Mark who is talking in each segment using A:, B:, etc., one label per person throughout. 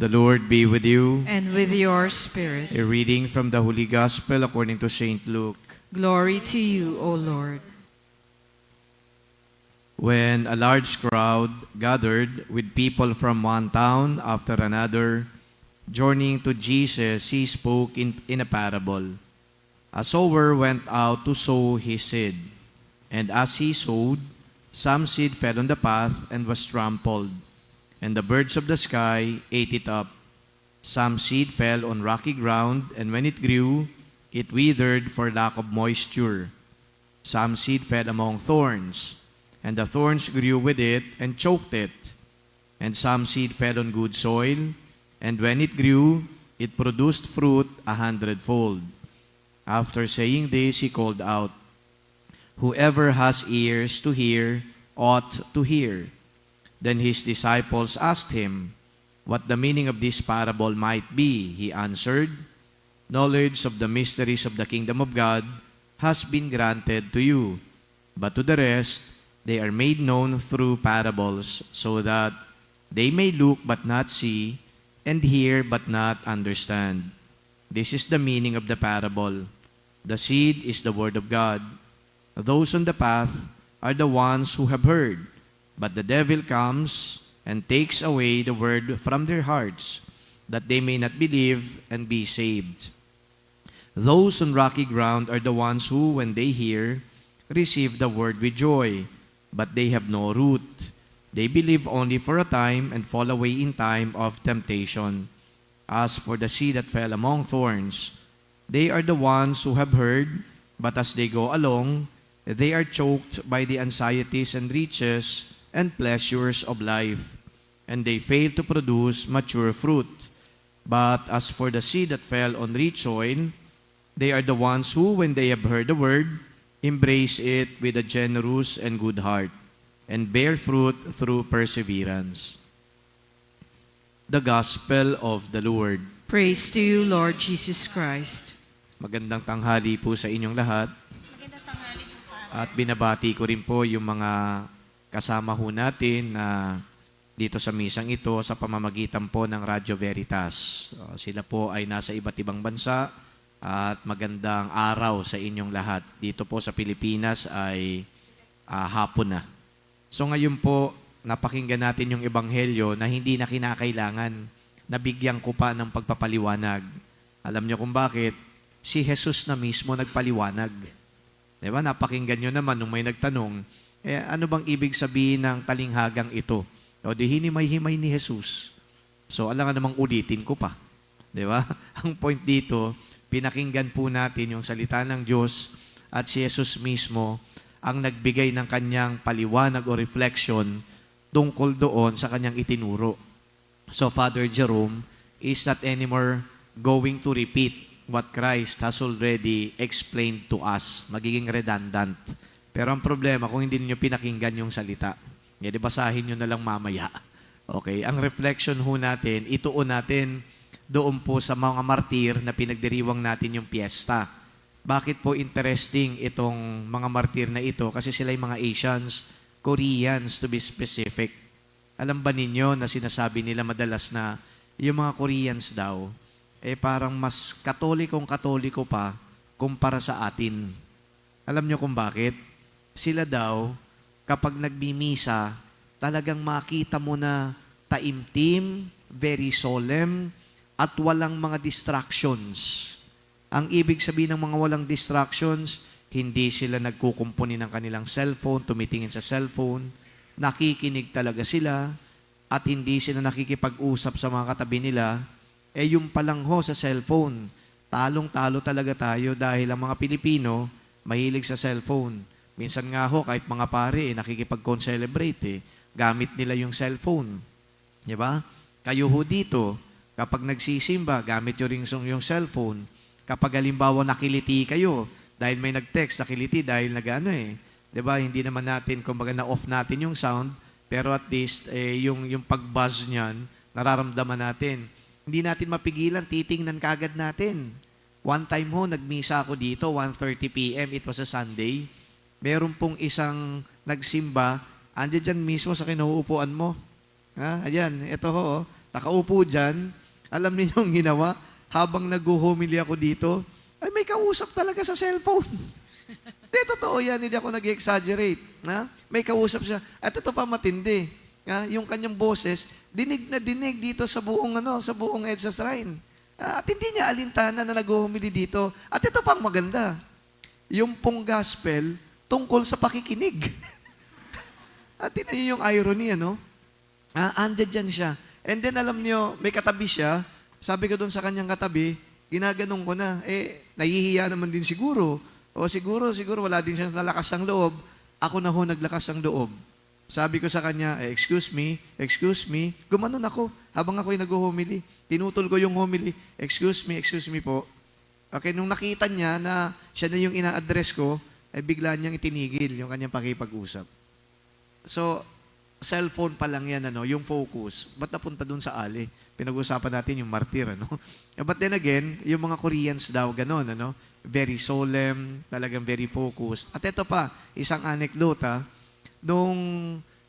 A: The Lord be with you.
B: And with your spirit.
A: A reading from the Holy Gospel according to St. Luke.
B: Glory to you, O Lord.
A: When a large crowd gathered with people from one town after another, journeying to Jesus, he spoke in a parable. A sower went out to sow his seed, and as he sowed, some seed fell on the path and was trampled, and the birds of the sky ate it up. Some seed fell on rocky ground, and when it grew, it withered for lack of moisture. Some seed fell among thorns, and the thorns grew with it and choked it. And some seed fell on good soil, and when it grew, it produced fruit 100-fold. After saying this, he called out, "Whoever has ears to hear ought to hear." Then his disciples asked him what the meaning of this parable might be. He answered, "Knowledge of the mysteries of the kingdom of God has been granted to you, but to the rest they are made known through parables, so that they may look but not see, and hear but not understand. This is the meaning of the parable. The seed is the word of God. Those on the path are the ones who have heard, but the devil comes and takes away the word from their hearts, that they may not believe and be saved. Those on rocky ground are the ones who, when they hear, receive the word with joy, but they have no root. They believe only for a time and fall away in time of temptation. As for the seed that fell among thorns, they are the ones who have heard, but as they go along, they are choked by the anxieties and riches and pleasures of life, and they fail to produce mature fruit. But as for the seed that fell on rich soil, they are the ones who, when they have heard the word, embrace it with a generous and good heart, and bear fruit through perseverance. The Gospel of the Lord.
B: Praise to you, Lord Jesus Christ.
A: Magandang tanghali po sa inyong lahat. At binabati ko rin po yung mga kasama ho natin na dito sa misang ito sa pamamagitan po ng Radyo Veritas. Sila po ay nasa iba't ibang bansa at magandang araw sa inyong lahat. Dito po sa Pilipinas ay hapon na. So ngayon po, napakinggan natin yung ebanghelyo na hindi na kinakailangan na bigyan ko pa ng pagpapaliwanag. Alam niyo kung bakit? Si Jesus na mismo nagpaliwanag. Diba? Napakinggan nyo naman nung may nagtanong, ano bang ibig sabihin ng talinghagang ito? O di hinimay-himay ni Jesus. So alam nga namang ulitin ko pa. Diba? Ang point dito, pinakinggan po natin yung salita ng Diyos at si Jesus mismo ang nagbigay ng kanyang paliwanag o reflection tungkol doon sa kanyang itinuro. So Father Jerome is not anymore going to repeat what Christ has already explained to us. Magiging redundant. Pero ang problema, kung hindi niyo pinakinggan yung salita, di basahin niyo na lang mamaya. Okay, ang reflection ho natin, ituon natin doon po sa mga martir na pinagdiriwang natin yung piyesta. Bakit po interesting itong mga martir na ito? Kasi sila yung mga Asians, Koreans to be specific. Alam ba ninyo na sinasabi nila madalas na yung mga Koreans daw, parang mas katoliko pa kumpara sa atin. Alam nyo kung bakit? Sila daw, kapag nagmimisa, talagang makita mo na taimtim, very solemn, at walang mga distractions. Ang ibig sabihin ng mga walang distractions, hindi sila nagkukumpuni ng kanilang cellphone, tumitingin sa cellphone, nakikinig talaga sila, at hindi sila nakikipag-usap sa mga katabi nila. Yung palang ho sa cellphone, talong-talo talaga tayo dahil ang mga Pilipino mahilig sa cellphone. Minsan nga ho, kahit mga pare, nakikipag-concelebrate, gamit nila yung cellphone. Diba? Kayo ho dito, kapag nagsisimba, gamit nyo rin yung cellphone. Kapag halimbawa nakiliti kayo, dahil may nag-text, nakiliti dahil diba? Hindi naman natin, kumbaga na-off natin yung sound, pero at least, yung pag-buzz niyan, nararamdaman natin. Hindi natin mapigilan, titingnan kagad natin. One time ho, nagmisa ako dito, 1:30 p.m., it was a Sunday. Meron pong isang nagsimba, andyan dyan mismo sa kinuupuan mo. Ayan, ito ho, Nakaupo dyan, alam niyo yung ginawa, habang nag-humili ako dito, ay may kausap talaga sa cellphone. Hindi, totoo yan, hindi ako nag-exaggerate. May kausap siya. At ito pa matindi. Yung kanyang boses, dinig na dinig dito sa buong, sa buong EDSA Shrine. At hindi niya alintana na nag-humili dito. At ito pang maganda. Yung pong gospel tungkol sa pakikinig. At ito yung irony, andyan dyan siya. And then alam niyo, may katabi siya. Sabi ko doon sa kanyang katabi, ginaganong ko na. Nahihiya naman din siguro. O siguro wala din siya nalakas ng loob. Ako na ho naglakas ng loob. Sabi ko sa kanya, excuse me. Gumanon ako habang ako'y nag-humili. Pinutol ko yung homily. Excuse me po. Okay, nung nakita niya na siya na yung ina-address ko, bigla niyang itinigil yung kanyang pakipag-usap. So, cellphone pa lang yan, yung focus. Ba't napunta dun sa ali? Pinag-usapan natin yung martir, But then again, yung mga Koreans daw, ganon, very solemn, talagang very focused. At ito pa, isang anekdota, nung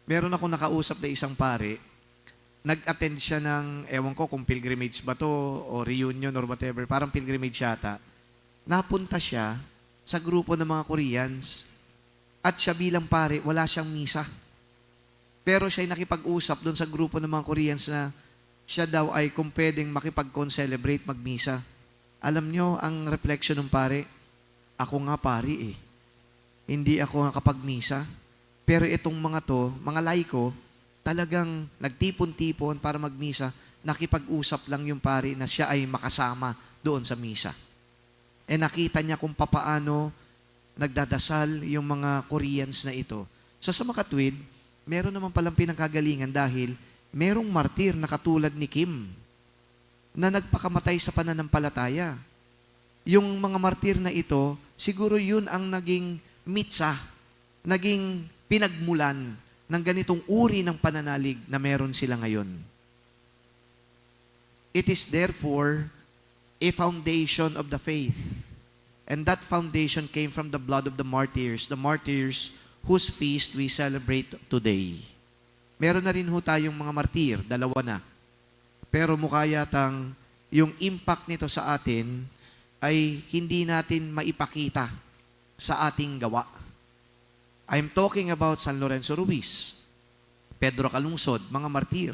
A: meron ako nakausap na isang pare, nag-attend siya ng, ewan ko kung pilgrimage ba to, o reunion or whatever, parang pilgrimage yata. Napunta siya sa grupo ng mga Koreans, at siya bilang pare, wala siyang misa. Pero siya'y nakipag-usap doon sa grupo ng mga Koreans na siya daw ay kung pwedeng makipag-concelebrate, magmisa. Alam nyo, ang reflection ng pare, ako nga pare Hindi ako nakapagmisa. Pero itong mga to, mga laiko, talagang nagtipon-tipon para magmisa, nakipag-usap lang yung pare na siya ay makasama doon sa misa. Nakita niya kung papaano nagdadasal yung mga Koreans na ito. So sa makatwid, meron naman palang pinangkagalingan dahil merong martir na katulad ni Kim na nagpakamatay sa pananampalataya. Yung mga martir na ito, siguro yun ang naging mitsa, naging pinagmulan ng ganitong uri ng pananalig na meron sila ngayon. It is therefore a foundation of the faith. And that foundation came from the blood of the martyrs whose feast we celebrate today. Meron na rin ho tayong mga martir, 2 na. Pero mukha yatang yung impact nito sa atin ay hindi natin maipakita sa ating gawa. I'm talking about San Lorenzo Ruiz, Pedro Calungsod, mga martir.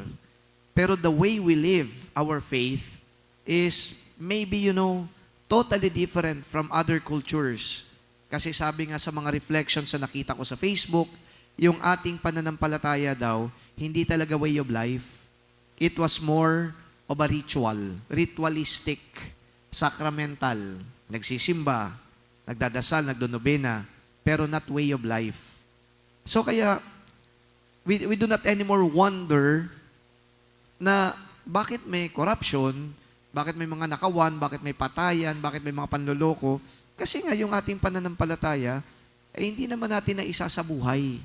A: Pero the way we live our faith is maybe, totally different from other cultures. Kasi sabi nga sa mga reflections na nakita ko sa Facebook, yung ating pananampalataya daw, hindi talaga way of life. It was more of a ritualistic, sacramental, nagsisimba, nagdadasal, nagdonobena, pero not way of life. So kaya, we do not anymore wonder na bakit may corruption, bakit may mga nakawan, bakit may patayan, bakit may mga panloloko. Kasi nga yung ating pananampalataya, hindi naman natin na isa sa buhay.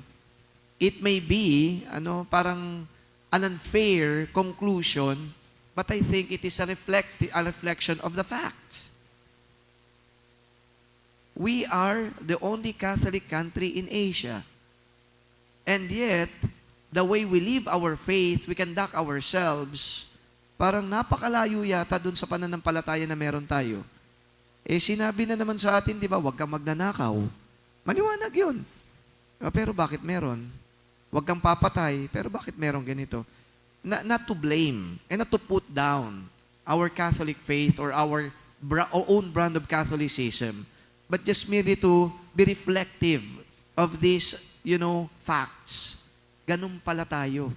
A: It may be, parang an unfair conclusion, but I think it is a reflection of the facts. We are the only Catholic country in Asia. And yet, the way we live our faith, we conduct ourselves, parang napakalayo yata dun sa pananampalataya na meron tayo. Sinabi na naman sa atin, di ba, huwag kang magnanakaw. Maliwanag yun. Pero bakit meron? Huwag kang papatay, pero bakit meron ganito? Not to blame and not to put down our Catholic faith or our own brand of Catholicism, but just merely to be reflective of these, facts. Ganun pala tayo.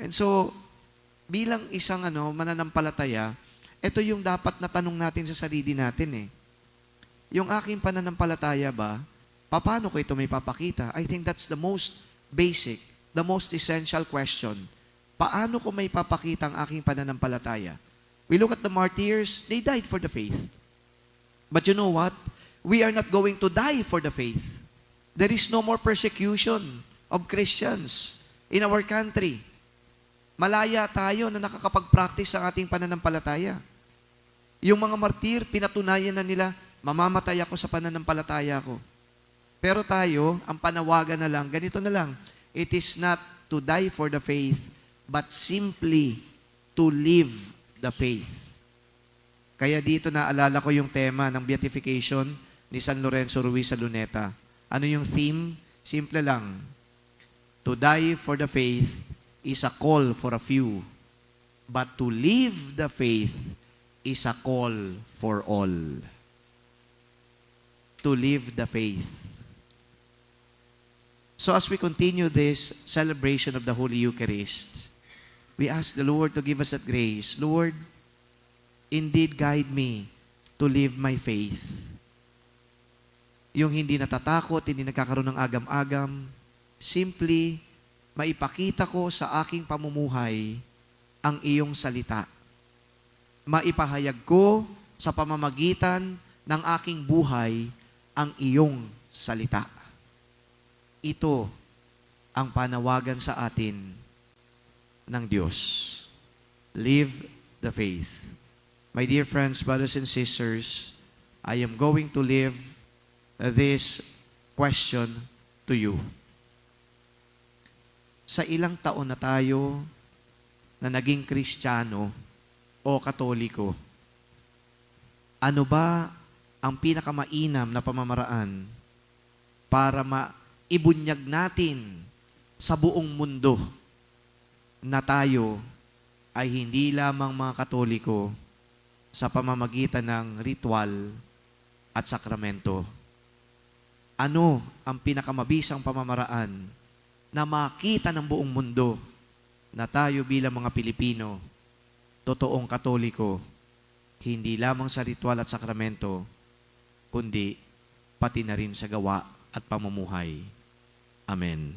A: And so, bilang isang mananampalataya, ito yung dapat na tanong natin sa sarili natin Yung aking pananampalataya ba, paano ko ito may papakita? I think that's the most basic, the most essential question. Paano ko may papakita ang aking pananampalataya? We look at the martyrs, they died for the faith. But you know what? We are not going to die for the faith. There is no more persecution of Christians in our country. Malaya tayo na nakakapag-practice ang ating pananampalataya. Yung mga martir, pinatunayan na nila, mamamatay ako sa pananampalataya ko. Pero tayo, ang panawagan na lang, ganito na lang, it is not to die for the faith, but simply to live the faith. Kaya dito naalala ko yung tema ng beatification ni San Lorenzo Ruiz sa Luneta. Ano yung theme? Simple lang. To die for the faith is a call for a few, but to live the faith is a call for all. To live the faith. So as we continue this celebration of the Holy Eucharist, we ask the Lord to give us that grace. Lord, indeed guide me to live my faith. Yung hindi natatakot, hindi nagkakaroon ng agam-agam, simply maipakita ko sa aking pamumuhay ang iyong salita. Maipahayag ko sa pamamagitan ng aking buhay ang iyong salita. Ito ang panawagan sa atin ng Diyos. Live the faith. My dear friends, brothers and sisters, I am going to leave this question to you. Sa ilang taon na tayo na naging Kristiyano o Katoliko, ano ba ang pinakamainam na pamamaraan para maibunyag natin sa buong mundo na tayo ay hindi lamang mga Katoliko sa pamamagitan ng ritual at sakramento? Ano ang pinakamabisang pamamaraan na makita ng buong mundo na tayo bilang mga Pilipino, totoong Katoliko, hindi lamang sa ritual at sakramento, kundi pati na rin sa gawa at pamumuhay. Amen.